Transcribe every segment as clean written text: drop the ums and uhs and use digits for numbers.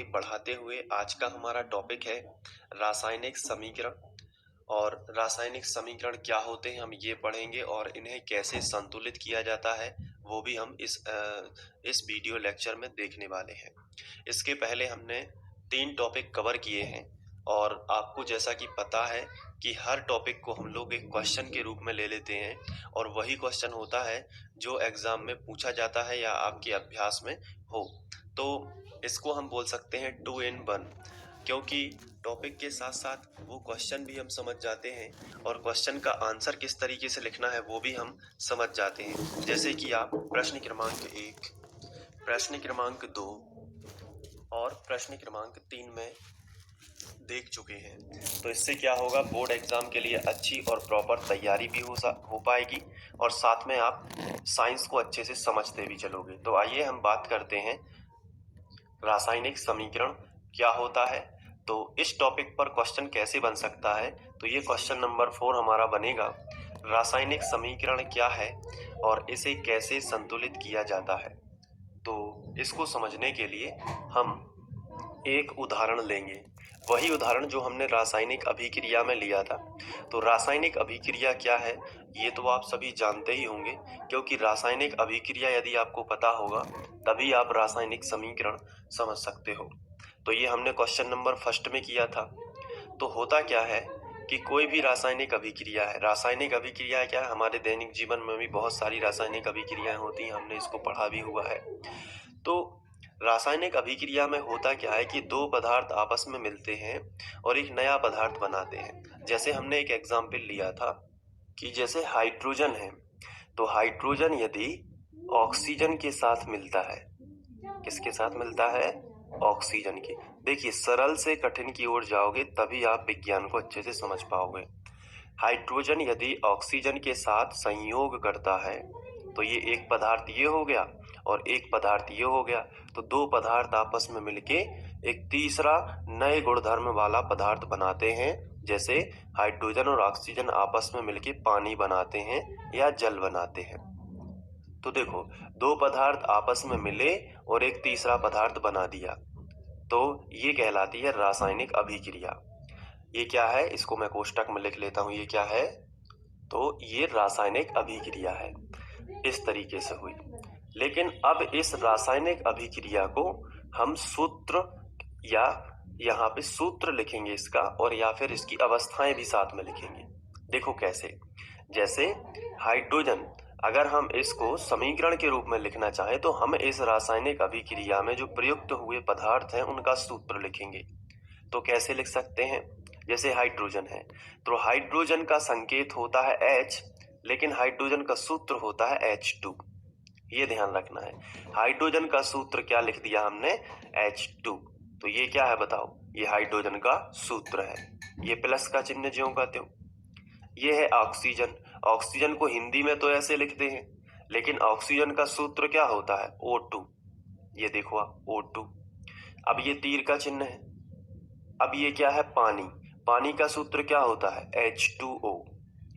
बढ़ाते हुए आज का हमारा टॉपिक है रासायनिक समीकरण। और रासायनिक समीकरण क्या होते हैं हम ये पढ़ेंगे और इन्हें कैसे संतुलित किया जाता है वो भी हम इस वीडियो लेक्चर में देखने वाले हैं। इसके पहले हमने 3 टॉपिक कवर किए हैं और आपको जैसा कि पता है कि हर टॉपिक को हम लोग एक क्वेश्चन के रूप में ले लेते हैं और वही क्वेश्चन होता है जो एग्जाम में पूछा जाता है या आपके अभ्यास में हो। तो इसको हम बोल सकते हैं 2 in 1, क्योंकि टॉपिक के साथ साथ वो क्वेश्चन भी हम समझ जाते हैं और क्वेश्चन का आंसर किस तरीके से लिखना है वो भी हम समझ जाते हैं। जैसे कि आप प्रश्न क्रमांक 1, प्रश्न क्रमांक 2 और प्रश्न क्रमांक 3 में देख चुके हैं। तो इससे क्या होगा, बोर्ड एग्जाम के लिए अच्छी और प्रॉपर तैयारी भी हो पाएगी और साथ में आप साइंस को अच्छे से समझते भी चलोगे। तो आइए हम बात करते हैं रासायनिक समीकरण क्या होता है। तो इस टॉपिक पर क्वेश्चन कैसे बन सकता है, तो ये क्वेश्चन नंबर 4 हमारा बनेगा, रासायनिक समीकरण क्या है और इसे कैसे संतुलित किया जाता है। तो इसको समझने के लिए हम एक उदाहरण लेंगे, वही उदाहरण जो हमने रासायनिक अभिक्रिया में लिया था। तो रासायनिक अभिक्रिया क्या है ये तो आप सभी जानते ही होंगे, क्योंकि रासायनिक अभिक्रिया यदि आपको पता होगा तभी आप रासायनिक समीकरण समझ सकते हो। तो ये हमने क्वेश्चन नंबर फर्स्ट में किया था। तो होता क्या है कि कोई भी रासायनिक अभिक्रिया है, रासायनिक अभिक्रिया क्या है, हमारे दैनिक जीवन में भी बहुत सारी रासायनिक अभिक्रियाएं होती हैं, हमने इसको पढ़ा भी हुआ है। तो रासायनिक अभिक्रिया में होता क्या है कि दो पदार्थ आपस में मिलते हैं और एक नया पदार्थ बनाते हैं। जैसे हमने एक एग्जाम्पल लिया था कि जैसे हाइड्रोजन है, तो हाइड्रोजन यदि ऑक्सीजन के साथ मिलता है, किसके साथ मिलता है, ऑक्सीजन के। देखिए, सरल से कठिन की ओर जाओगे तभी आप विज्ञान को अच्छे से समझ पाओगे। हाइड्रोजन यदि ऑक्सीजन के साथ संयोग करता है तो ये एक पदार्थ ये हो गया और एक पदार्थ ये हो गया। तो दो पदार्थ आपस में मिलके एक तीसरा नए गुणधर्म वाला पदार्थ बनाते हैं। जैसे हाइड्रोजन और ऑक्सीजन आपस में मिलके पानी बनाते हैं या जल बनाते हैं। तो देखो, दो पदार्थ आपस में मिले और एक तीसरा पदार्थ बना दिया, तो ये कहलाती है रासायनिक अभिक्रिया। ये क्या है, इसको मैं कोष्टक में लिख लेता हूं, ये क्या है, तो ये रासायनिक अभिक्रिया है। इस तरीके से हुई। लेकिन अब इस रासायनिक अभिक्रिया को हम सूत्र या यहाँ पे सूत्र लिखेंगे इसका, और या फिर इसकी अवस्थाएं भी साथ में लिखेंगे। देखो कैसे, जैसे हाइड्रोजन, अगर हम इसको समीकरण के रूप में लिखना चाहें तो हम इस रासायनिक अभिक्रिया में जो प्रयुक्त हुए पदार्थ हैं उनका सूत्र लिखेंगे। तो कैसे लिख सकते हैं, जैसे हाइड्रोजन है तो हाइड्रोजन का संकेत होता है H, लेकिन हाइड्रोजन का सूत्र होता है H2। ये ध्यान रखना है, हाइड्रोजन का सूत्र क्या लिख दिया हमने, H2। तो ये क्या है बताओ, ये हाइड्रोजन का सूत्र है, ये प्लस का चिन्ह ज्यों का त्यों। ये है ऑक्सीजन, ऑक्सीजन को हिंदी में तो ऐसे लिखते हैं, लेकिन ऑक्सीजन का सूत्र क्या होता है, O2। ये देखो आप, O2। अब ये तीर का चिन्ह है। अब ये क्या है, पानी, पानी का सूत्र क्या होता है, H2O।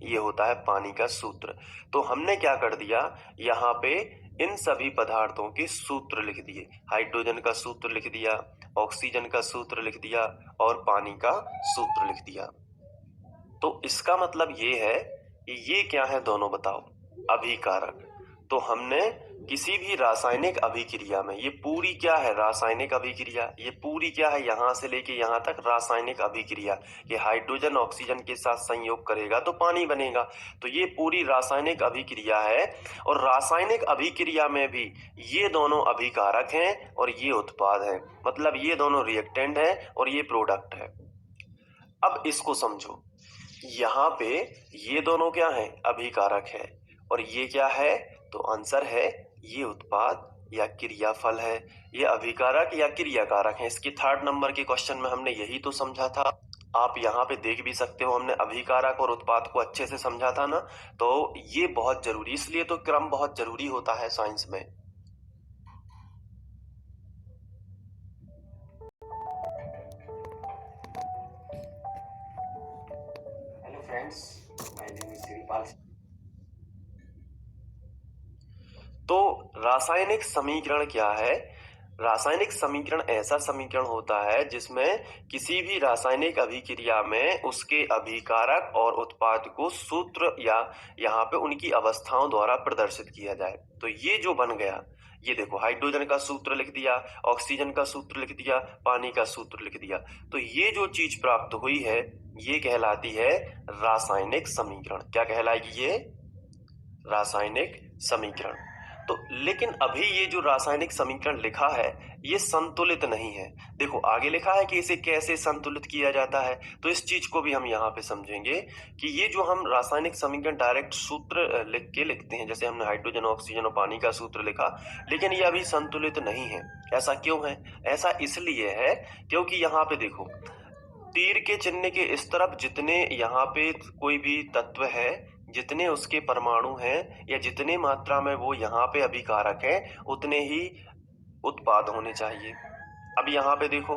ये होता है पानी का सूत्र। तो हमने क्या कर दिया, यहाँ पे इन सभी पदार्थों के सूत्र लिख दिए, हाइड्रोजन का सूत्र लिख दिया, ऑक्सीजन का सूत्र लिख दिया और पानी का सूत्र लिख दिया। तो इसका मतलब ये है कि ये क्या है दोनों, बताओ, अभिकारक। तो हमने किसी भी रासायनिक अभिक्रिया में, ये पूरी क्या है रासायनिक अभिक्रिया, ये पूरी क्या है, यहां से लेके यहां तक रासायनिक अभिक्रिया, ये हाइड्रोजन ऑक्सीजन के साथ संयोग करेगा तो पानी बनेगा। तो ये पूरी रासायनिक अभिक्रिया है और रासायनिक अभिक्रिया में भी ये दोनों अभिकारक हैं और ये उत्पाद है, मतलब ये दोनों रिएक्टेंट है और ये प्रोडक्ट है। अब इसको समझो, यहाँ पे ये दोनों क्या है, अभिकारक है, और ये क्या है, तो आंसर है ये उत्पाद या क्रियाफल है। ये अभिकारक या क्रियाकारक है। इसके 3rd नंबर के क्वेश्चन में हमने यही तो समझा था। आप यहाँ पे देख भी सकते हो, हमने अभिकारक और उत्पाद को अच्छे से समझा था ना। तो ये बहुत जरूरी, इसलिए तो क्रम बहुत जरूरी होता है साइंस में। Hello friends, my name is Shripal. तो रासायनिक समीकरण क्या है, रासायनिक समीकरण ऐसा समीकरण होता है जिसमें किसी भी रासायनिक अभिक्रिया में उसके अभिकारक और उत्पाद को सूत्र या यहाँ पे उनकी अवस्थाओं द्वारा प्रदर्शित किया जाए। तो ये जो बन गया, ये देखो हाइड्रोजन का सूत्र लिख दिया, ऑक्सीजन का सूत्र लिख दिया, पानी का सूत्र लिख दिया। तो ये जो चीज प्राप्त हुई है ये कहलाती है रासायनिक समीकरण। क्या कहलाएगी ये? रासायनिक समीकरण। तो लेकिन अभी ये जो रासायनिक समीकरण लिखा है ये संतुलित नहीं है। देखो आगे लिखा है कि इसे कैसे संतुलित किया जाता है, तो इस चीज को भी हम यहाँ पे समझेंगे कि ये जो हम रासायनिक समीकरण डायरेक्ट सूत्र लिख के लिखते हैं, जैसे हमने हाइड्रोजन, ऑक्सीजन और पानी का सूत्र लिखा, लेकिन ये अभी संतुलित नहीं है। ऐसा क्यों है? ऐसा इसलिए है क्योंकि यहाँ पे देखो तीर के चिन्ह के इस तरफ जितने यहाँ पे कोई भी तत्व है, जितने उसके परमाणु हैं या जितने मात्रा में वो यहाँ पे अभिकारक है उतने ही उत्पाद होने चाहिए। अब यहाँ पे देखो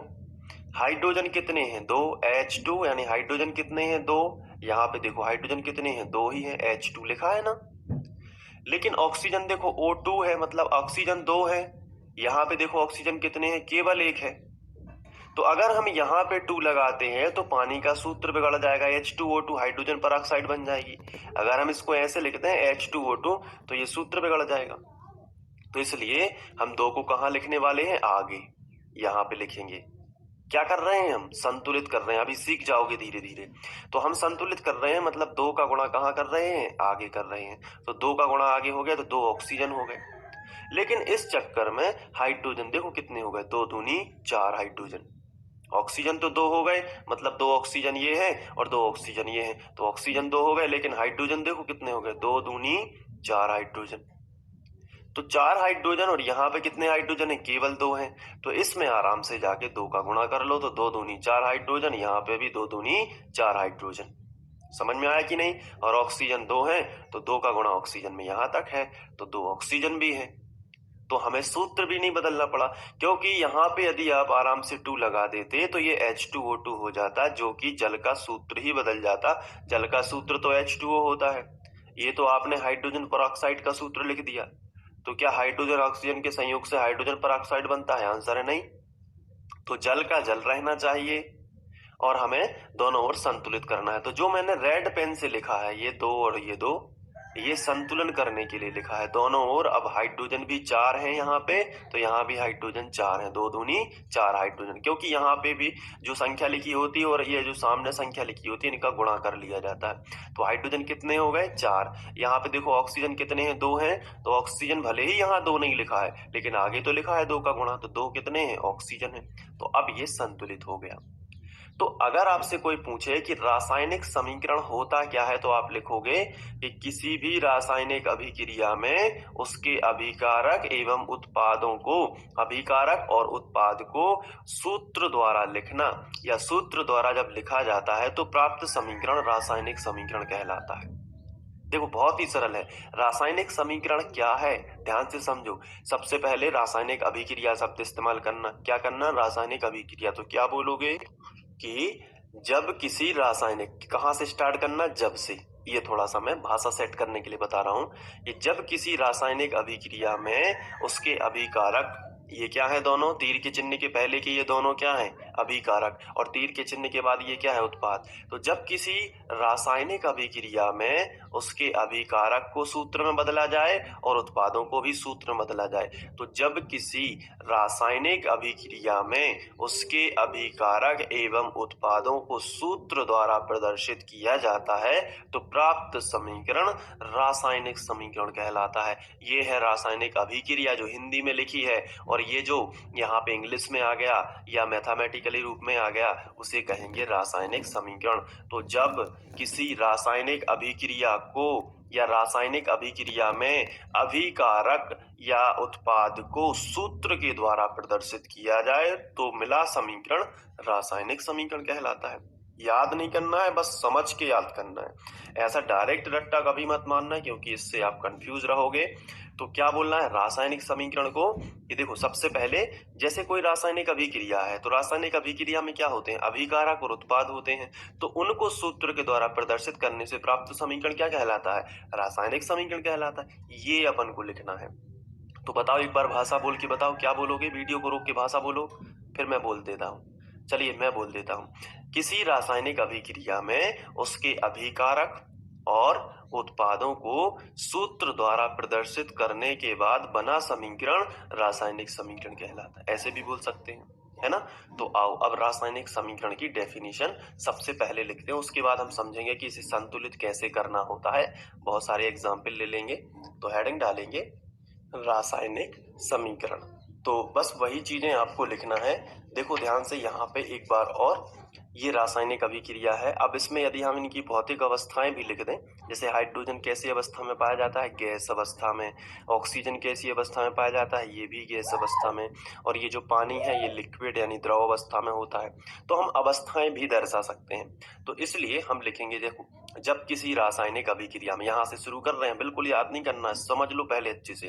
हाइड्रोजन कितने हैं? 2 H2, यानी हाइड्रोजन कितने हैं? 2। यहाँ पे देखो हाइड्रोजन कितने हैं? 2 ही है, H2 लिखा है ना। लेकिन ऑक्सीजन देखो O2 है, मतलब ऑक्सीजन 2 है। यहाँ पे देखो ऑक्सीजन कितने हैं? केवल 1 है। तो अगर हम यहाँ पे 2 लगाते हैं तो पानी का सूत्र बिगड़ जाएगा, H2O2 हाइड्रोजन पेरोक्साइड बन जाएगी। अगर हम इसको ऐसे लिखते हैं H2O2 तो ये सूत्र बिगड़ जाएगा। तो इसलिए हम 2 को कहाँ लिखने वाले हैं? आगे यहाँ पे लिखेंगे। क्या कर रहे हैं हम? संतुलित कर रहे हैं। अभी सीख जाओगे धीरे धीरे। तो हम संतुलित कर रहे हैं, मतलब 2 का गुणा कहाँ कर रहे हैं? आगे कर रहे हैं। तो 2 का गुणा आगे हो गया तो 2 ऑक्सीजन हो गए। लेकिन इस चक्कर में हाइड्रोजन देखो कितने हो गए? 2 दूनी 4 हाइड्रोजन। ऑक्सीजन तो 2 हो गए, मतलब 2 ऑक्सीजन ये है और 2 ऑक्सीजन ये है, तो ऑक्सीजन 2 हो गए। लेकिन हाइड्रोजन देखो कितने हो गए? 2 दूनी 4 हाइड्रोजन। तो 4 हाइड्रोजन और यहाँ पे कितने हाइड्रोजन है? केवल 2 हैं। तो इसमें आराम से जाके 2 का गुणा कर लो, तो 2 दूनी 4 हाइड्रोजन, यहाँ पे भी 2 दूनी 4 हाइड्रोजन। समझ में आया कि नहीं? और ऑक्सीजन 2 है तो 2 का गुणा ऑक्सीजन में यहाँ तक है तो 2 ऑक्सीजन भी है। तो हमें सूत्र भी नहीं बदलना पड़ा, क्योंकि यहाँ पे यदि आप आराम से 2 लगा देते तो ये H2O2 हो जाता, जो कि जल का सूत्र ही बदल जाता। जल का सूत्र तो H2O होता है। ये तो आपने हाइड्रोजन पेरोक्साइड का सूत्र लिख दिया। तो क्या हाइड्रोजन ऑक्सीजन के संयोग से हाइड्रोजन पेरोक्साइड बनता है? आंसर है नहीं। तो जल का जल रहना चाहिए और हमें दोनों ओर संतुलित करना है। तो जो मैंने रेड पेन से लिखा है ये 2 और ये 2, ये संतुलन करने के लिए लिखा है दोनों ओर। अब हाइड्रोजन भी 4 है यहाँ पे, तो यहाँ भी हाइड्रोजन 4 है, 2 दूनी 4 हाइड्रोजन। क्योंकि यहाँ पे भी जो संख्या लिखी होती है और ये जो सामने संख्या लिखी होती है इनका गुणा कर लिया जाता है। तो हाइड्रोजन कितने हो गए? 4। यहाँ पे देखो ऑक्सीजन कितने हैं? 2 हैं। तो ऑक्सीजन भले ही यहाँ 2 नहीं लिखा है, लेकिन आगे तो लिखा है 2 का गुणा, तो 2 कितने हैं? ऑक्सीजन है। तो अब ये संतुलित हो गया। तो अगर आपसे कोई पूछे कि रासायनिक समीकरण होता क्या है, तो आप लिखोगे कि किसी भी रासायनिक अभिक्रिया में उसके अभिकारक एवं उत्पादों को, अभिकारक और उत्पाद को सूत्र द्वारा लिखना, या सूत्र द्वारा जब लिखा जाता है तो प्राप्त समीकरण रासायनिक समीकरण कहलाता है। देखो बहुत ही सरल है। रासायनिक समीकरण क्या है? ध्यान से समझो। सबसे पहले रासायनिक अभिक्रिया शब्द इस्तेमाल करना। क्या करना? रासायनिक अभिक्रिया। तो क्या बोलोगे कि जब किसी रासायनिक, कहाँ से स्टार्ट करना? जब से। ये थोड़ा सा मैं भाषा सेट करने के लिए बता रहा हूं कि जब किसी रासायनिक अभिक्रिया में उसके अभिकारक, ये क्या है? दोनों तीर के चिन्ह के पहले के ये दोनों क्या है? अभिकारक, और तीर के चिन्ह के बाद ये क्या है? उत्पाद। तो जब किसी रासायनिक अभिक्रिया में उसके अभिकारक को सूत्र में बदला जाए और उत्पादों को भी सूत्र में बदला जाए, तो जब किसी रासायनिक अभिक्रिया में उसके अभिकारक एवं उत्पादों को सूत्र द्वारा प्रदर्शित किया जाता है तो प्राप्त समीकरण रासायनिक समीकरण कहलाता है। ये है रासायनिक अभिक्रिया जो हिंदी में लिखी है, और ये जो यहाँ पे इंग्लिश में आ गया या मैथमेटिकली रूप में आ गया उसे कहेंगे रासायनिक समीकरण। तो जब किसी रासायनिक अभिक्रिया को या रासायनिक अभिक्रिया में अभिकारक या उत्पाद को सूत्र के द्वारा प्रदर्शित किया जाए तो मिला समीकरण रासायनिक समीकरण कहलाता है। याद नहीं करना है, बस समझ के याद करना है। ऐसा डायरेक्ट रट्टा कभी मत मानना, क्योंकि इससे आप कंफ्यूज रहोगे। तो क्या बोलना है रासायनिक समीकरण को? ये देखो सबसे पहले जैसे कोई रासायनिक अभिक्रिया है तो रासायनिक अभिक्रिया में क्या होते हैं? अभिकारक और उत्पाद होते हैं। तो उनको सूत्र के द्वारा प्रदर्शित करने से प्राप्त समीकरण क्या कहलाता है? रासायनिक समीकरण कहलाता है। ये अपन को लिखना है। तो बताओ, एक बार भाषा बोल के बताओ, क्या बोलोगे? वीडियो को रोक के भाषा बोलो, फिर मैं बोल देता हूँ। चलिए मैं बोल देता हूँ। किसी रासायनिक अभिक्रिया में उसके अभिकारक और उत्पादों को सूत्र द्वारा प्रदर्शित करने के बाद बना समीकरण रासायनिक समीकरण कहलाता है। ऐसे भी बोल सकते हैं, है ना? तो आओ अब रासायनिक समीकरण की डेफिनेशन सबसे पहले लिखते हैं, उसके बाद हम समझेंगे कि इसे संतुलित कैसे करना होता है। बहुत सारे एग्जाम्पल ले लेंगे। तो हेडिंग डालेंगे रासायनिक समीकरण। तो बस वही चीजें आपको लिखना है। देखो ध्यान से यहाँ पे एक बार और, ये रासायनिक अभिक्रिया है। अब इसमें यदि हम इनकी भौतिक अवस्थाएं भी लिख दें, जैसे हाइड्रोजन कैसी अवस्था में पाया जाता है? गैस अवस्था में। ऑक्सीजन कैसी अवस्था में पाया जाता है? ये भी गैस अवस्था में। और ये जो पानी है ये लिक्विड यानी द्रव अवस्था में होता है। तो हम अवस्थाएं भी दर्शा सकते हैं। तो इसलिए हम लिखेंगे, देखो, जब किसी रासायनिक अभिक्रिया में, यहां से शुरू कर रहे हैं, बिल्कुल याद नहीं करना है, समझ लो पहले अच्छे से।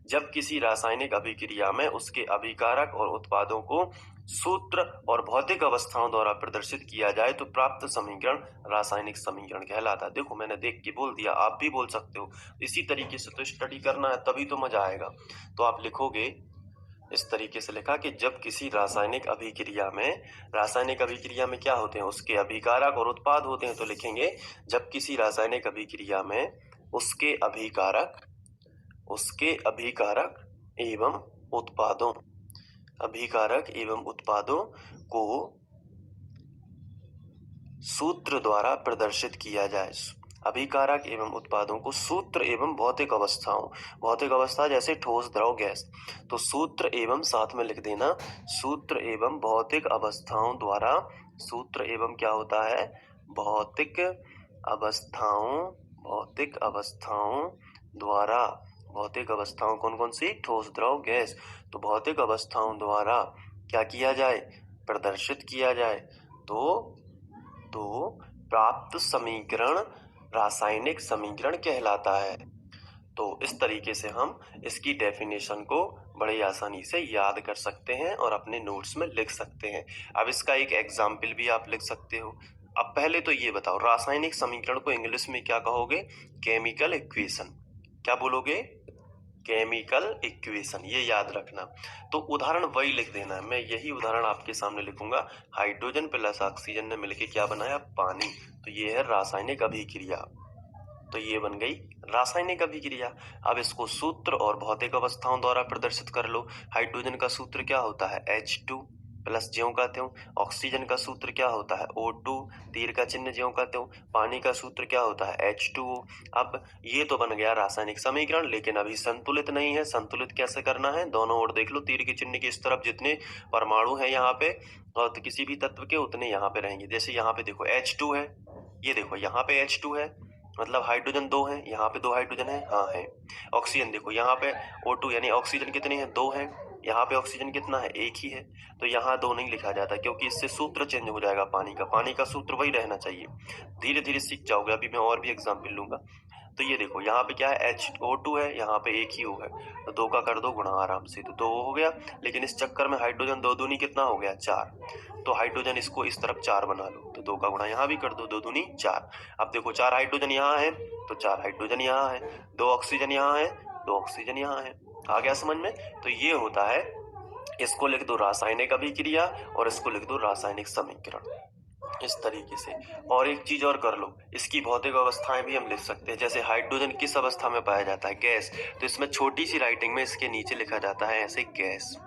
जब किसी रासायनिक अभिक्रिया में उसके अभिकारक और उत्पादों को सूत्र और भौतिक अवस्थाओं द्वारा प्रदर्शित किया जाए तो प्राप्त समीकरण रासायनिक समीकरण कहलाता है। देखो मैंने देख के बोल दिया, आप भी बोल सकते हो। इसी तरीके से तो स्टडी करना है, तभी तो मजा आएगा। तो आप लिखोगे, इस तरीके से लिखा कि जब किसी रासायनिक अभिक्रिया में क्या होते हैं? उसके अभिकारक और उत्पाद होते हैं। तो लिखेंगे जब किसी रासायनिक अभिक्रिया में उसके अभिकारक एवं उत्पादों को सूत्र द्वारा प्रदर्शित किया जाए। अभिकारक एवं उत्पादों को सूत्र एवं भौतिक अवस्था जैसे ठोस, द्रव, गैस। तो सूत्र एवं साथ में लिख देना, सूत्र एवं भौतिक अवस्थाओं द्वारा। सूत्र एवं क्या होता है? भौतिक अवस्थाओं द्वारा। भौतिक अवस्थाओं कौन कौन सी? ठोस, द्रव, गैस। तो भौतिक अवस्थाओं द्वारा क्या किया जाए? प्रदर्शित किया जाए। तो प्राप्त समीकरण रासायनिक समीकरण कहलाता है। तो इस तरीके से हम इसकी डेफिनेशन को बड़ी आसानी से याद कर सकते हैं और अपने नोट्स में लिख सकते हैं। अब इसका एक एग्जाम्पल भी आप लिख सकते हो। अब पहले तो ये बताओ, रासायनिक समीकरण को इंग्लिश में क्या कहोगे? Chemical equation. क्या बोलोगे? केमिकल इक्वेशन, ये याद रखना। तो उदाहरण वही लिख देना है। मैं यही उदाहरण आपके सामने लिखूंगा। हाइड्रोजन प्लस ऑक्सीजन ने मिलकर क्या बनाया? पानी। तो ये है रासायनिक अभिक्रिया। तो ये बन गई रासायनिक अभिक्रिया। अब इसको सूत्र और भौतिक अवस्थाओं द्वारा प्रदर्शित कर लो। हाइड्रोजन का सूत्र क्या होता है? H2 प्लस ज्यों का त्यों। ऑक्सीजन का सूत्र क्या होता है? O2, तीर का चिन्ह ज्यों का त्यों। पानी का सूत्र क्या होता है? H2O। अब ये तो बन गया रासायनिक समीकरण, लेकिन अभी संतुलित नहीं है। संतुलित कैसे करना है? दोनों ओर देख लो, तीर के चिन्ह के इस तरफ जितने परमाणु है यहाँ पे, और तो किसी भी तत्व के उतने यहाँ पे रहेंगे। जैसे यहाँ पे देखो H2 है, ये देखो यहाँ पे H2 है, मतलब हाइड्रोजन 2 है, यहाँ पे 2 हाइड्रोजन है, हाँ है। ऑक्सीजन देखो यहाँ पे O2 यानी ऑक्सीजन कितने हैं? 2 है। यहाँ पे ऑक्सीजन कितना है? 1 ही है। तो यहाँ 2 नहीं लिखा जाता, क्योंकि इससे सूत्र चेंज हो जाएगा। पानी का सूत्र वही रहना चाहिए। धीरे धीरे सीख जाओगे, अभी मैं और भी एग्जाम्पल लूंगा। तो ये देखो यहाँ पे क्या है? HO2 है, यहाँ पे 1 ही O है। तो 2 का कर दो गुणा आराम से, तो 2 हो गया। लेकिन इस चक्कर में हाइड्रोजन 2 दूनी कितना हो गया? 4। तो हाइड्रोजन इसको इस तरफ 4 बना लो, तो 2 का गुणा यहाँ भी कर दो, 2 दूनी 4। अब देखो 4 हाइड्रोजन यहाँ है तो 4 हाइड्रोजन यहाँ है, 2 ऑक्सीजन यहाँ है, 2 ऑक्सीजन यहाँ है। आ गया समझ में? तो ये होता है, इसको लिख दो रासायनिक अभिक्रिया और इसको लिख दो रासायनिक समीकरण, इस तरीके से। और एक चीज और कर लो, इसकी भौतिक अवस्थाएं भी हम लिख सकते हैं। जैसे हाइड्रोजन किस अवस्था में पाया जाता है? गैस। तो इसमें छोटी सी राइटिंग में इसके नीचे लिखा जाता है ऐसे, गैस।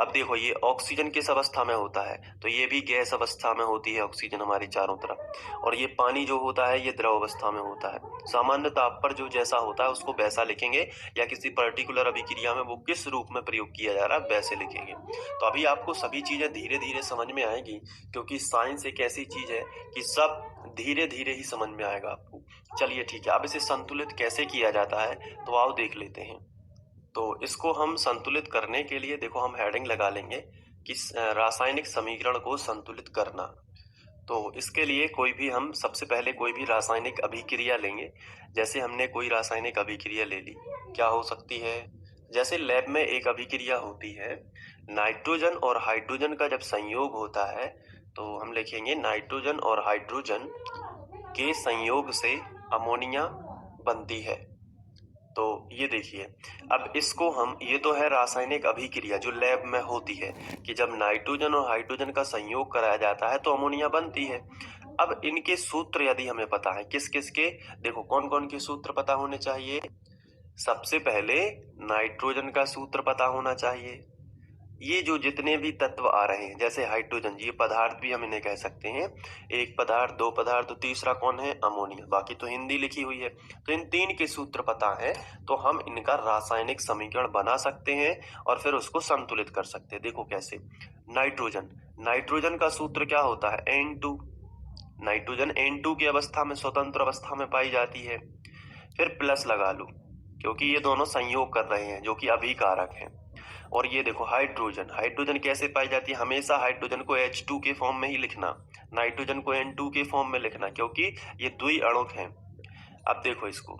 अब देखो ये ऑक्सीजन किस अवस्था में होता है? तो ये भी गैस अवस्था में होती है ऑक्सीजन हमारी चारों तरफ। और ये पानी जो होता है ये द्रव अवस्था में होता है। सामान्य ताप पर जो जैसा होता है उसको वैसा लिखेंगे, या किसी पर्टिकुलर अभिक्रिया में वो किस रूप में प्रयोग किया जा रहा है वैसे लिखेंगे। तो अभी आपको सभी चीजें धीरे धीरे समझ में आएगी, क्योंकि साइंस एक ऐसी चीज है कि सब धीरे धीरे ही समझ में आएगा आपको। चलिए ठीक है, अब इसे संतुलित कैसे किया जाता है तो आओ देख लेते हैं। तो इसको हम संतुलित करने के लिए देखो हम हेडिंग लगा लेंगे कि रासायनिक समीकरण को संतुलित करना। तो इसके लिए हम सबसे पहले कोई भी रासायनिक अभिक्रिया लेंगे। जैसे हमने कोई रासायनिक अभिक्रिया ले ली, क्या हो सकती है? जैसे लैब में एक अभिक्रिया होती है, नाइट्रोजन और हाइड्रोजन का जब संयोग होता है तो हम लिखेंगे नाइट्रोजन और हाइड्रोजन के संयोग से अमोनिया बनती है। तो ये देखिए, अब इसको हम, ये तो है रासायनिक अभिक्रिया जो लैब में होती है कि जब नाइट्रोजन और हाइड्रोजन का संयोग कराया जाता है तो अमोनिया बनती है। अब इनके सूत्र यदि हमें पता है किस किस के, देखो कौन कौन के सूत्र पता होने चाहिए। सबसे पहले नाइट्रोजन का सूत्र पता होना चाहिए। ये जो जितने भी तत्व आ रहे हैं जैसे हाइड्रोजन, ये पदार्थ भी हम इन्हें कह सकते हैं, एक पदार्थ, दो पदार्थ, तो तीसरा कौन है, अमोनिया। बाकी तो हिंदी लिखी हुई है। तो इन तीन के सूत्र पता है तो हम इनका रासायनिक समीकरण बना सकते हैं और फिर उसको संतुलित कर सकते हैं। देखो कैसे। नाइट्रोजन, नाइट्रोजन का सूत्र क्या होता है, N2। नाइट्रोजन N2 की अवस्था में, स्वतंत्र अवस्था में पाई जाती है। फिर प्लस लगा लो क्योंकि ये दोनों संयोग कर रहे हैं जो कि अभिकारक हैं। और ये देखो हाइड्रोजन, हाइड्रोजन कैसे पाई जाती है, हमेशा हाइड्रोजन को H2 के फॉर्म में ही लिखना, नाइट्रोजन को N2 के फॉर्म में लिखना, क्योंकि ये द्विअणुक हैं। अब देखो इसको,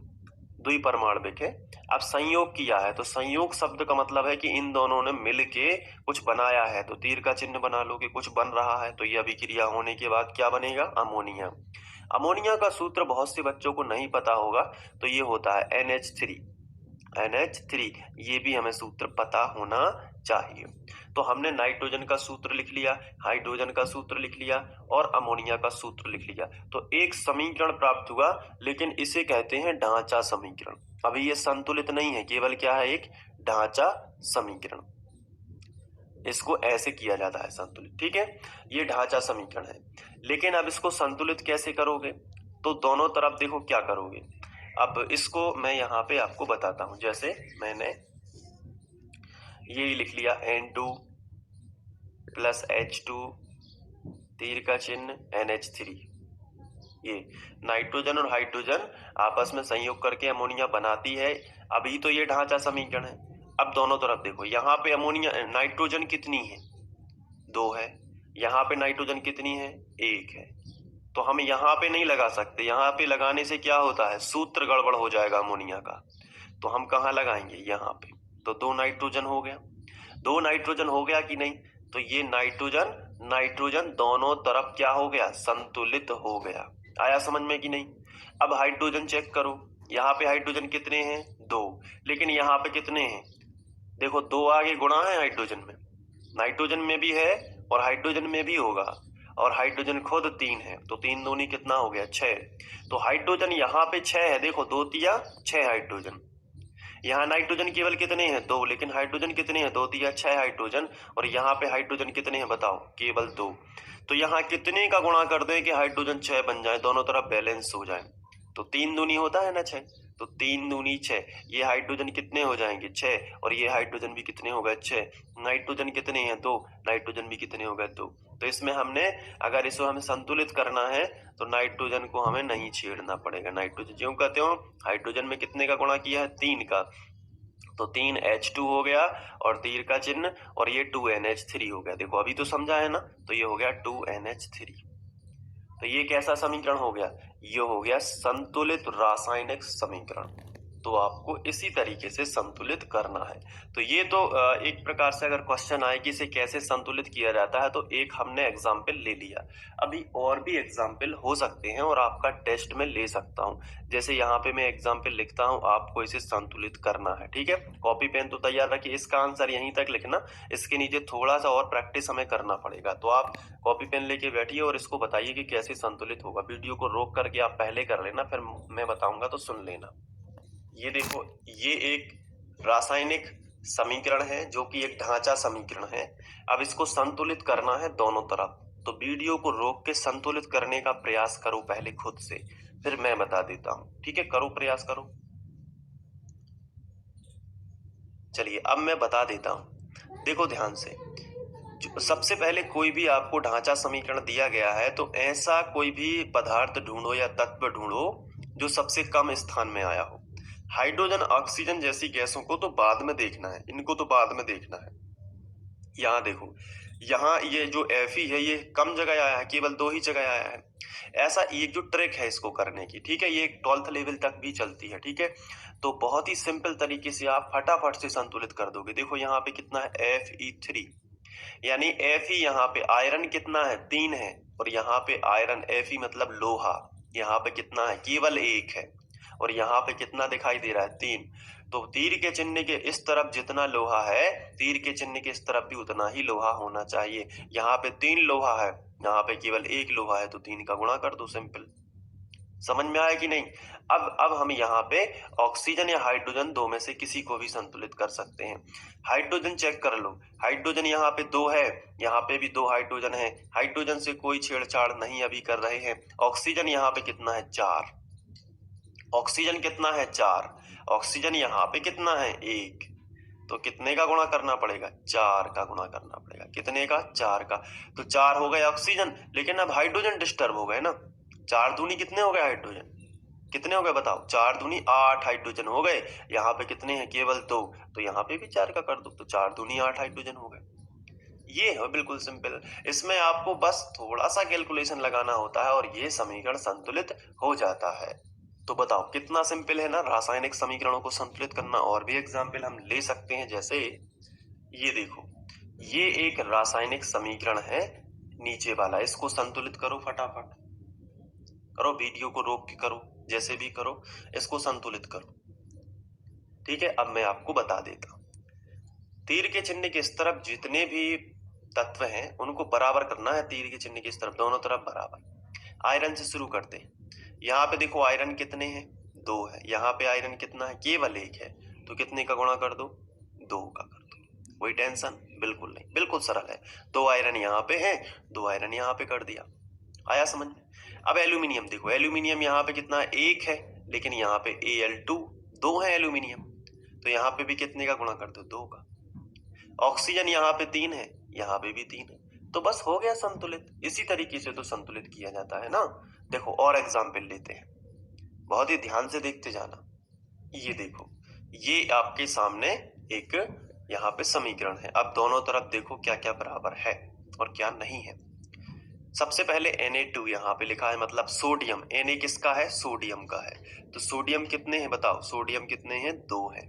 द्विपरमाणविक है। अब संयोग किया है तो संयोग शब्द का मतलब है कि इन दोनों ने मिलके कुछ बनाया है, तो तीर का चिन्ह बना लो कि कुछ बन रहा है। तो ये अभिक्रिया होने के बाद क्या बनेगा, अमोनिया। अमोनिया का सूत्र बहुत से बच्चों को नहीं पता होगा, तो ये होता है NH3। NH3, ये भी हमें सूत्र पता होना चाहिए। तो हमने नाइट्रोजन का सूत्र लिख लिया, हाइड्रोजन का सूत्र लिख लिया और अमोनिया का सूत्र लिख लिया। तो एक समीकरण प्राप्त हुआ, लेकिन इसे कहते हैं ढांचा समीकरण। अभी ये संतुलित नहीं है, केवल क्या है, एक ढांचा समीकरण। इसको ऐसे किया जाता है संतुलित, ठीक है। ये ढांचा समीकरण है। लेकिन अब इसको संतुलित कैसे करोगे, तो दोनों तरफ देखो क्या करोगे। अब इसको मैं यहाँ पे आपको बताता हूं। जैसे मैंने ये लिख लिया N2 प्लस H2, तीर का चिन्ह NH3। ये नाइट्रोजन और हाइड्रोजन आपस में संयोग करके अमोनिया बनाती है। अभी तो ये ढांचा समीकरण है। अब दोनों तरफ देखो, यहाँ पे अमोनिया, नाइट्रोजन कितनी है, 2 है। यहाँ पे नाइट्रोजन कितनी है, 1 है। तो हम यहाँ पे नहीं लगा सकते, यहाँ पे लगाने से क्या होता है, सूत्र गड़बड़ हो जाएगा अमोनिया का। तो हम कहाँ लगाएंगे, यहाँ पे। तो 2 नाइट्रोजन हो गया, 2 नाइट्रोजन हो गया कि नहीं। तो ये नाइट्रोजन नाइट्रोजन दोनों तरफ क्या हो गया, संतुलित हो गया। आया समझ में कि नहीं। अब हाइड्रोजन चेक करो, यहाँ पे हाइड्रोजन कितने हैं, 2, लेकिन यहाँ पे कितने हैं, देखो 2 आगे गुणा है हाइड्रोजन में, नाइट्रोजन में भी है और हाइड्रोजन में भी होगा, और हाइड्रोजन खुद 3 है, तो 3 दूनी कितना हो गया, 6। तो हाइड्रोजन यहाँ पे 6 है, देखो 2 तिया 6 हाइड्रोजन। यहाँ नाइट्रोजन केवल कितने हैं, 2, लेकिन हाइड्रोजन कितने हैं, 2 तिया 6 हाइड्रोजन। और यहाँ पे हाइड्रोजन कितने हैं बताओ, केवल 2। तो यहाँ कितने का गुणा कर दें कि हाइड्रोजन 6 बन जाए, दोनों तरफ बैलेंस हो जाए। तो 3 दूनी होता है ना 6, तो 3 दूनी 6। ये हाइड्रोजन कितने हो जाएंगे, 6, और ये हाइड्रोजन भी कितने हो गए, 6। नाइट्रोजन कितने हैं, 2, नाइट्रोजन भी कितने हो गए, 2। तो इसमें हमने, अगर इसको हमें संतुलित करना है तो नाइट्रोजन को हमें नहीं छेड़ना पड़ेगा। नाइट्रोजन ज्यों कहते हो, हाइड्रोजन में कितने का गुणा किया है, 3 का, तो 3H2 हो गया और तीर का चिन्ह, और ये 2NH3 हो गया। देखो अभी तो समझा है ना, तो ये हो गया 2NH3। तो ये कैसा समीकरण हो गया, ये हो गया संतुलित रासायनिक समीकरण। तो आपको इसी तरीके से संतुलित करना है। तो ये तो एक प्रकार से अगर क्वेश्चन आए कि इसे कैसे संतुलित किया जाता है, तो एक हमने एग्जाम्पल ले लिया। अभी और भी एग्जाम्पल हो सकते हैं और आपका टेस्ट में ले सकता हूँ। जैसे यहाँ पे मैं एग्जाम्पल लिखता हूँ, आपको इसे संतुलित करना है, ठीक है। कॉपी पेन तो तैयार रखिए, इसका आंसर यहीं तक लिखना, इसके नीचे थोड़ा सा और प्रैक्टिस हमें करना पड़ेगा। तो आप कॉपी पेन लेके बैठिए और इसको बताइए कि कैसे संतुलित होगा। वीडियो को रोक करके आप पहले कर लेना, फिर मैं बताऊंगा तो सुन लेना। ये देखो, ये एक रासायनिक समीकरण है जो कि एक ढांचा समीकरण है। अब इसको संतुलित करना है दोनों तरफ, तो वीडियो को रोक के संतुलित करने का प्रयास करो पहले खुद से, फिर मैं बता देता हूं, ठीक है। करो, प्रयास करो। चलिए अब मैं बता देता हूं, देखो ध्यान से। सबसे पहले कोई भी आपको ढांचा समीकरण दिया गया है तो ऐसा कोई भी पदार्थ ढूंढो या तत्व ढूंढो जो सबसे कम स्थान में आया हो। हाइड्रोजन, ऑक्सीजन जैसी गैसों को तो बाद में देखना है, इनको तो बाद में देखना है। यहाँ देखो, यहाँ ये जो Fe है ये कम जगह आया है, केवल 2 ही जगह आया है। ऐसा एक जो ट्रिक है इसको करने की, ठीक है, ये 12th लेवल तक भी चलती है, ठीक है। तो बहुत ही सिंपल तरीके से आप फटाफट से संतुलित कर दोगे। देखो यहाँ पे कितना है, Fe3, यानी Fe यहाँ पे आयरन कितना है, 3 है, और यहाँ पे आयरन Fe मतलब लोहा, यहाँ पे कितना है, केवल 1 है। और यहाँ पे कितना दिखाई दे रहा है 3। तो तीर के चिन्ह के इस तरफ जितना लोहा है, तीर के चिन्ह के इस तरफ भी उतना ही लोहा होना चाहिए। यहाँ पे 3 लोहा है, यहाँ पे केवल 1 लोहा है, तो 3 का गुणा कर दो, सिंपल। समझ में आया कि नहीं? अब हम यहाँ पे ऑक्सीजन या हाइड्रोजन दो में से किसी को भी संतुलित कर सकते हैं। हाइड्रोजन चेक कर लो, हाइड्रोजन यहाँ पे 2 है, यहाँ पे भी 2 हाइड्रोजन है, हाइड्रोजन से कोई छेड़छाड़ नहीं अभी कर रहे हैं। ऑक्सीजन यहाँ पे कितना है 4, ऑक्सीजन कितना है 4, ऑक्सीजन यहाँ पे कितना है 1, तो कितने का गुणा करना पड़ेगा 4 का गुणा करना पड़ेगा। कितने का 4 का, तो 4 हो गए ऑक्सीजन, लेकिन अब हाइड्रोजन डिस्टर्ब हो गए ना। 4 दूनी कितने हो गए हाइड्रोजन, कितने हो गए बताओ, 4 दूनी 8 हाइड्रोजन हो गए। यहाँ पे कितने हैं केवल 2, तो यहाँ पे भी 4 का कर दो, तो 4 दूनी 8 हाइड्रोजन हो गए। ये है बिल्कुल सिंपल। इसमें आपको बस थोड़ा सा कैलकुलेशन लगाना होता है और ये समीकरण संतुलित हो जाता है। तो बताओ कितना सिंपल है ना रासायनिक समीकरणों को संतुलित करना। और भी एग्जाम्पल हम ले सकते हैं, जैसे ये देखो, ये एक रासायनिक समीकरण है नीचे वाला, इसको संतुलित करो फटाफट, करो, वीडियो को रोक के करो, जैसे भी करो, इसको संतुलित करो। ठीक है, अब मैं आपको बता देता हूं। तीर के चिन्ह के इस तरफ जितने भी तत्व हैं उनको बराबर करना है, तीर के चिन्ह के इस तरफ दोनों तरफ बराबर। आयरन से शुरू करते हैं। यहाँ पे देखो आयरन कितने हैं 2 है, यहाँ पे आयरन कितना है केवल 1 है, तो कितने का गुणा कर दो 2 का कर दो। कोई टेंशन बिल्कुल नहीं, बिल्कुल सरल है। 2 आयरन यहाँ पे है, 2 आयरन यहाँ पे कर दिया। आया समझ में? अब एल्यूमिनियम देखो, एल्यूमिनियम यहाँ पे कितना है 1 है, लेकिन यहाँ पे Al2 2 है एल्यूमिनियम, तो यहाँ पे भी कितने का गुणा कर दो 2 का। ऑक्सीजन यहाँ पे 3 है, यहाँ पे भी 3 है, तो बस हो गया संतुलित। इसी तरीके से तो संतुलित किया जाता है ना। देखो और एग्जाम्पल लेते हैं, बहुत ही ध्यान से देखते जाना। ये देखो, ये आपके सामने एक यहाँ पे समीकरण है। अब दोनों तरफ देखो क्या क्या बराबर है और क्या नहीं है। सबसे पहले Na2 यहाँ पे लिखा है, मतलब सोडियम। Na किसका है, सोडियम का है, तो सोडियम कितने हैं बताओ, सोडियम कितने हैं 2 है।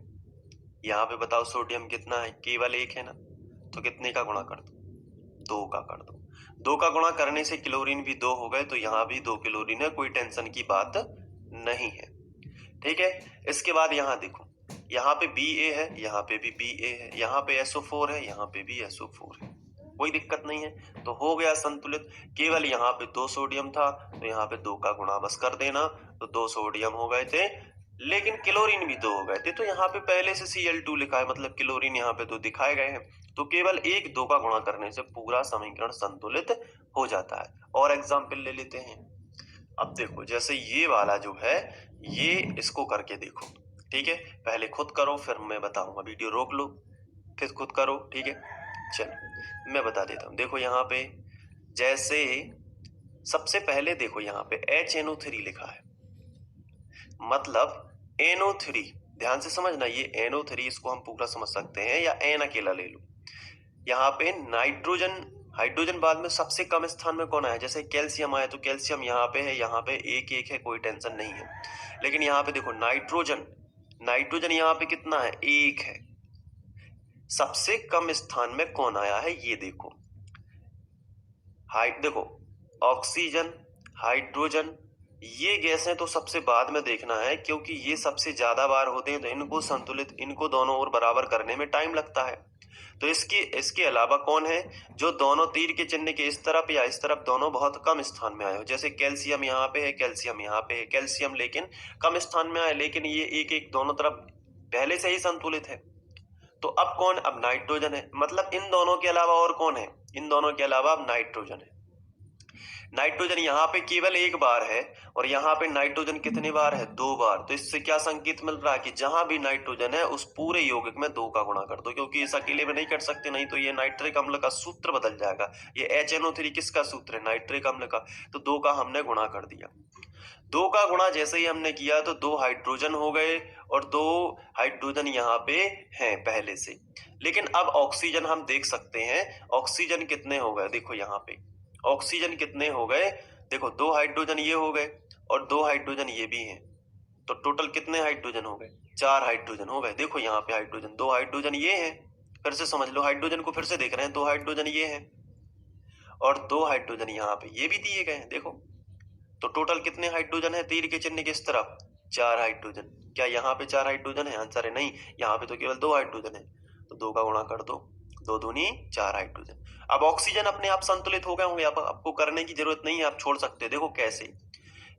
यहाँ पे बताओ सोडियम कितना है, केवल 1 है ना, तो कितने का गुणा कर दो 2 का कर दो। 2 का गुणा करने से क्लोरीन भी 2 हो गए, तो यहाँ भी 2 क्लोरीन है, कोई टेंशन की बात नहीं है। ठीक है, इसके बाद यहाँ देखो, यहाँ पे Ba है, यहाँ पे भी Ba है, यहाँ पे SO4 है, यहाँ पे भी SO4 है, कोई दिक्कत नहीं है, तो हो गया संतुलित। केवल यहाँ पे 2 सोडियम था, तो यहाँ पे 2 का गुणा बस कर देना, तो 2 सोडियम हो गए थे, लेकिन क्लोरीन भी 2 हो गए थे, तो यहाँ पे पहले से Cl2 लिखा है, मतलब क्लोरीन यहाँ पे 2 दिखाए गए हैं, तो केवल 1 2 का गुणा करने से पूरा समीकरण संतुलित हो जाता है। और एग्जाम्पल ले लेते हैं। अब देखो, जैसे ये वाला जो है, ये इसको करके देखो। ठीक है, पहले खुद करो फिर मैं बताऊंगा, वीडियो रोक लो फिर खुद करो। ठीक है, चलो मैं बता देता हूँ। देखो यहाँ पे जैसे सबसे पहले देखो, यहाँ पे HNO3 लिखा है, मतलब NO3, ध्यान से समझना, ये NO3 इसको हम पूरा समझ सकते हैं, या N अकेला ले लो। यहाँ पे नाइट्रोजन, हाइड्रोजन बाद में सबसे कम स्थान में कौन आया, जैसे कैल्शियम आया, तो कैल्शियम यहाँ पे है, यहाँ पे 1 1 है, कोई टेंशन नहीं है। लेकिन यहाँ पे देखो नाइट्रोजन, नाइट्रोजन यहाँ पे कितना है 1 है, सबसे कम स्थान में कौन आया है ये देखो, देखो ऑक्सीजन, हाइड्रोजन, ये गैसें तो सबसे बाद में देखना है, क्योंकि ये सबसे ज्यादा बार होते हैं, तो इनको संतुलित, इनको दोनों ओर बराबर करने में टाइम लगता है। तो इसके अलावा कौन है जो दोनों तीर के चिन्ह के इस तरफ या इस तरफ दोनों बहुत कम स्थान में आए हो, जैसे कैल्शियम यहाँ पे है, कैल्शियम यहाँ पे है, कैल्शियम लेकिन कम स्थान में आए, लेकिन ये 1 1 दोनों तरफ पहले से ही संतुलित है। तो अब कौन, अब नाइट्रोजन है, मतलब इन दोनों के अलावा और कौन है, इन दोनों के अलावा अब नाइट्रोजन है। नाइट्रोजन यहाँ पे केवल 1 बार है, और यहाँ पे नाइट्रोजन कितने बार है 2 बार। तो इससे क्या संकेत मिल रहा है कि जहां भी नाइट्रोजन है उस पूरे यौगिक में 2 का गुणा कर दो, क्योंकि इस अकेले में नहीं कर सकते, नहीं तो ये नाइट्रिक अम्ल का सूत्र बदल जाएगा। ये HNO3 किसका सूत्र है, नाइट्रिक अम्ल का, तो 2 का हमने गुणा कर दिया। 2 का गुणा जैसे ही हमने किया तो 2 हाइड्रोजन हो गए, और 2 हाइड्रोजन यहाँ पे हैं पहले से। लेकिन अब ऑक्सीजन हम देख सकते हैं, ऑक्सीजन कितने हो गए, देखो यहाँ पे ऑक्सीजन कितने हो गए, देखो 2 हाइड्रोजन ये हो गए, और 2 हाइड्रोजन ये भी हैं, तो टोटल कितने हाइड्रोजन हो गए, 4 हाइड्रोजन हो गए। देखो यहाँ पे हाइड्रोजन, 2 हाइड्रोजन ये हैं, फिर से समझ लो, हाइड्रोजन को फिर से देख रहे हैं, 2 हाइड्रोजन ये हैं, और 2 हाइड्रोजन यहाँ पे ये भी दिए गए हैं। देखो तो टोटल कितने हाइड्रोजन है तीर के चिन्ह के इस तरफ, 4 हाइड्रोजन। क्या यहाँ पे 4 हाइड्रोजन है? आंसर है नहीं, यहाँ पे तो केवल 2 हाइड्रोजन है। तो 2 का गुणा कर दो, 2 दूनी 4 हाइड्रोजन। अब ऑक्सीजन अपने आप संतुलित हो गए होंगे, अब आपको करने की जरूरत नहीं है, आप छोड़ सकते हैं। देखो कैसे,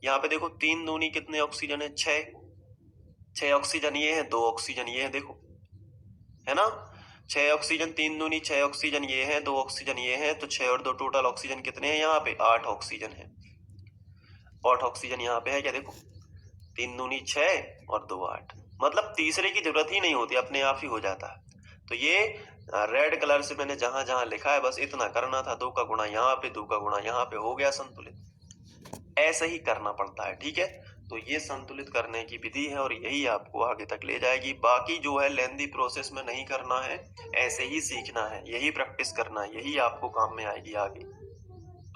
यहाँ पे देखो 3 दूनी कितने ऑक्सीजन है? 6। 6 ऑक्सीजन ये है, 2 ऑक्सीजन ये है, देखो है ना। 6 ऑक्सीजन, 3 दूनी 6 ऑक्सीजन ये है, 2 ऑक्सीजन ये है, तो 6 और 2 टोटल ऑक्सीजन कितने हैं यहाँ पे? 8 ऑक्सीजन है। 8 ऑक्सीजन यहाँ पे है क्या? देखो 3 दूनी 6 और 2 8, मतलब तीसरे की जरूरत ही नहीं होती, अपने आप ही हो जाता है। तो ये रेड कलर से मैंने जहां जहां लिखा है बस इतना करना था, 2 का गुणा यहाँ पे, 2 का गुणा यहाँ पे, हो गया संतुलित। ऐसे ही करना पड़ता है, ठीक है। तो ये संतुलित करने की विधि है और यही आपको आगे तक ले जाएगी। बाकी जो है लेंदी प्रोसेस में नहीं करना है, ऐसे ही सीखना है, यही प्रैक्टिस करना है, यही आपको काम में आएगी आगे।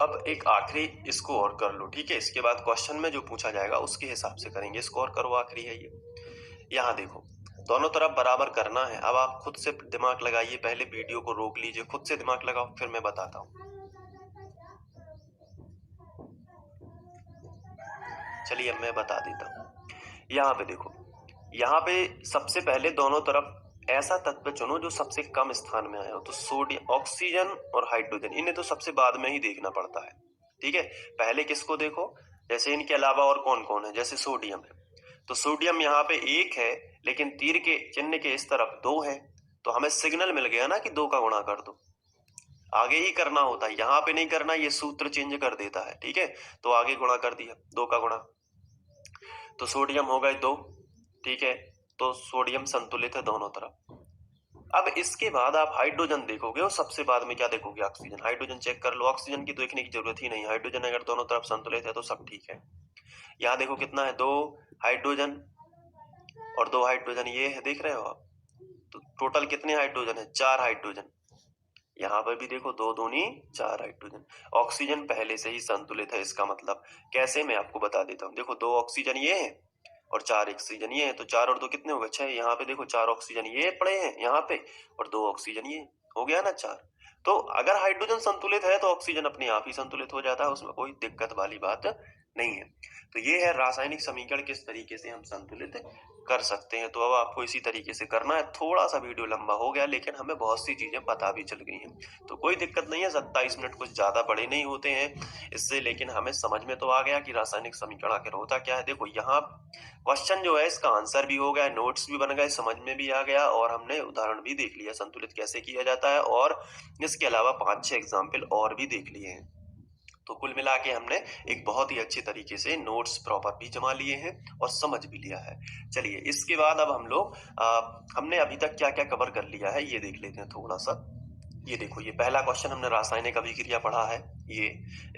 अब एक आखिरी इसको और कर लो, ठीक है। इसके बाद क्वेश्चन में जो पूछा जाएगा उसके हिसाब से करेंगे। इसको और करो, आखिरी है ये। यहाँ देखो दोनों तरफ बराबर करना है। अब आप खुद से दिमाग लगाइए, पहले वीडियो को रोक लीजिए, खुद से दिमाग लगाओ, फिर मैं बताता हूँ। चलिए अब मैं बता देता हूँ। यहाँ पे देखो, यहाँ पे सबसे पहले दोनों तरफ ऐसा तत्व चुनो जो सबसे कम स्थान में आया हो। तो सोडियम, ऑक्सीजन और हाइड्रोजन, इन्हें तो सबसे बाद में ही देखना पड़ता है, ठीक है। पहले किसको देखो, जैसे इनके अलावा और कौन कौन है, जैसे सोडियम है। तो सोडियम यहाँ पे 1 है, लेकिन तीर के चिन्ह के इस तरफ 2 है, तो हमें सिग्नल मिल गया ना कि 2 का गुणा कर दो। आगे ही करना होता है, यहाँ पे नहीं करना, ये सूत्र चेंज कर देता है, ठीक है। तो आगे गुणा कर दिया, 2 का गुणा, तो सोडियम हो गए 2, ठीक है। तो सोडियम संतुलित है दोनों तरफ। अब इसके बाद आप हाइड्रोजन देखोगे और सबसे बाद में क्या देखोगे? ऑक्सीजन। हाइड्रोजन चेक कर लो, ऑक्सीजन की देखने की जरूरत ही नहीं, हाइड्रोजन अगर दोनों तरफ संतुलित है तो सब ठीक है। यहाँ देखो कितना है, 2 हाइड्रोजन और 2 हाइड्रोजन ये है, देख रहे हो आप। तो टोटल कितने हाइड्रोजन है? 4 हाइड्रोजन। यहाँ पर भी देखो 2 दूनी 4 हाइड्रोजन। ऑक्सीजन पहले से ही संतुलित है, इसका मतलब कैसे, मैं आपको बता देता हूँ। देखो 2 ऑक्सीजन ये है और 4 ऑक्सीजन ये है, तो 4 और 2 कितने हो गए? 6। यहाँ पे देखो 4 ऑक्सीजन ये पड़े हैं यहाँ पे और 2 ऑक्सीजन ये, हो गया ना 4। तो अगर हाइड्रोजन संतुलित है तो ऑक्सीजन अपने आप ही संतुलित हो जाता है, उसमें कोई दिक्कत वाली बात नहीं है। तो ये है रासायनिक समीकरण किस तरीके से हम संतुलित कर सकते हैं। तो अब आपको इसी तरीके से करना है। थोड़ा सा वीडियो लंबा हो गया, लेकिन हमें बहुत सी चीजें पता भी चल गई हैं, तो कोई दिक्कत नहीं है। 27 मिनट कुछ ज्यादा बड़े नहीं होते हैं इससे, लेकिन हमें समझ में तो आ गया कि रासायनिक समीकरण आखिर होता क्या है। देखो यहाँ क्वेश्चन जो है इसका आंसर भी हो गया, नोट्स भी बन गए, समझ में भी आ गया और हमने उदाहरण भी देख लिया संतुलित कैसे किया जाता है, और इसके अलावा 5-6 एग्जाम्पल और भी देख लिए हैं। तो कुल मिला के हमने एक बहुत ही अच्छे तरीके से नोट्स प्रॉपर भी जमा लिए हैं और समझ भी लिया है। चलिए इसके बाद अब हम लोग हमने अभी तक क्या क्या कवर कर लिया है ये देख लेते हैं थोड़ा सा। ये देखो, ये पहला क्वेश्चन हमने रासायनिक अभिक्रिया पढ़ा है ये।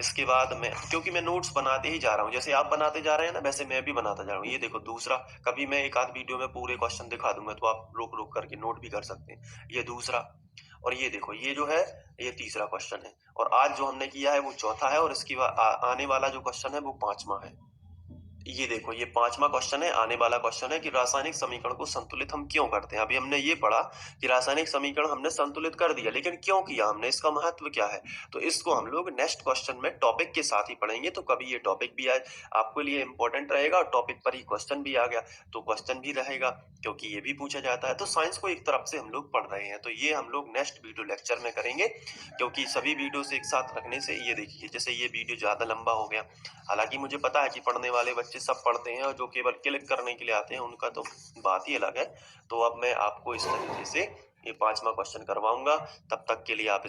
इसके बाद मैं, क्योंकि मैं नोट्स बनाते ही जा रहा हूँ, जैसे आप बनाते जा रहे हैं ना वैसे मैं भी बनाता जा रहा हूँ। ये देखो दूसरा, कभी मैं एक आध वीडियो में पूरे क्वेश्चन दिखा दूंगा तो आप रोक रोक करके नोट भी कर सकते हैं। ये दूसरा, और ये देखो ये जो है ये तीसरा क्वेश्चन है, और आज जो हमने किया है वो चौथा है, और इसकी आने वाला जो क्वेश्चन है वो 5वां है। ये देखो ये 5वां क्वेश्चन है, आने वाला क्वेश्चन है कि रासायनिक समीकरण को संतुलित हम क्यों करते हैं। अभी हमने ये पढ़ा कि रासायनिक समीकरण हमने संतुलित कर दिया, लेकिन क्यों किया हमने, इसका महत्व क्या है। तो इसको हम लोग नेक्स्ट क्वेश्चन में टॉपिक के साथ ही पढ़ेंगे। तो कभी ये टॉपिक भी आए आपके लिए इंपॉर्टेंट रहेगा और टॉपिक पर ही क्वेश्चन भी आ गया तो क्वेश्चन भी रहेगा, क्योंकि ये भी पूछा जाता है। तो साइंस को एक तरफ से हम लोग पढ़ रहे हैं, तो ये हम लोग नेक्स्ट वीडियो लेक्चर में करेंगे, क्योंकि सभी वीडियो से एक साथ रखने से, ये देखिए जैसे ये वीडियो ज्यादा लंबा हो गया। हालांकि मुझे पता है कि पढ़ने वाले बच्चे सब पढ़ते हैं और जो केवल क्लिक करने के लिए आते हैं उनका तो बात ही अलग है। तो अब मैं आपको इस तरीके से ये 5वां क्वेश्चन करवाऊंगा, तब तक के लिए आप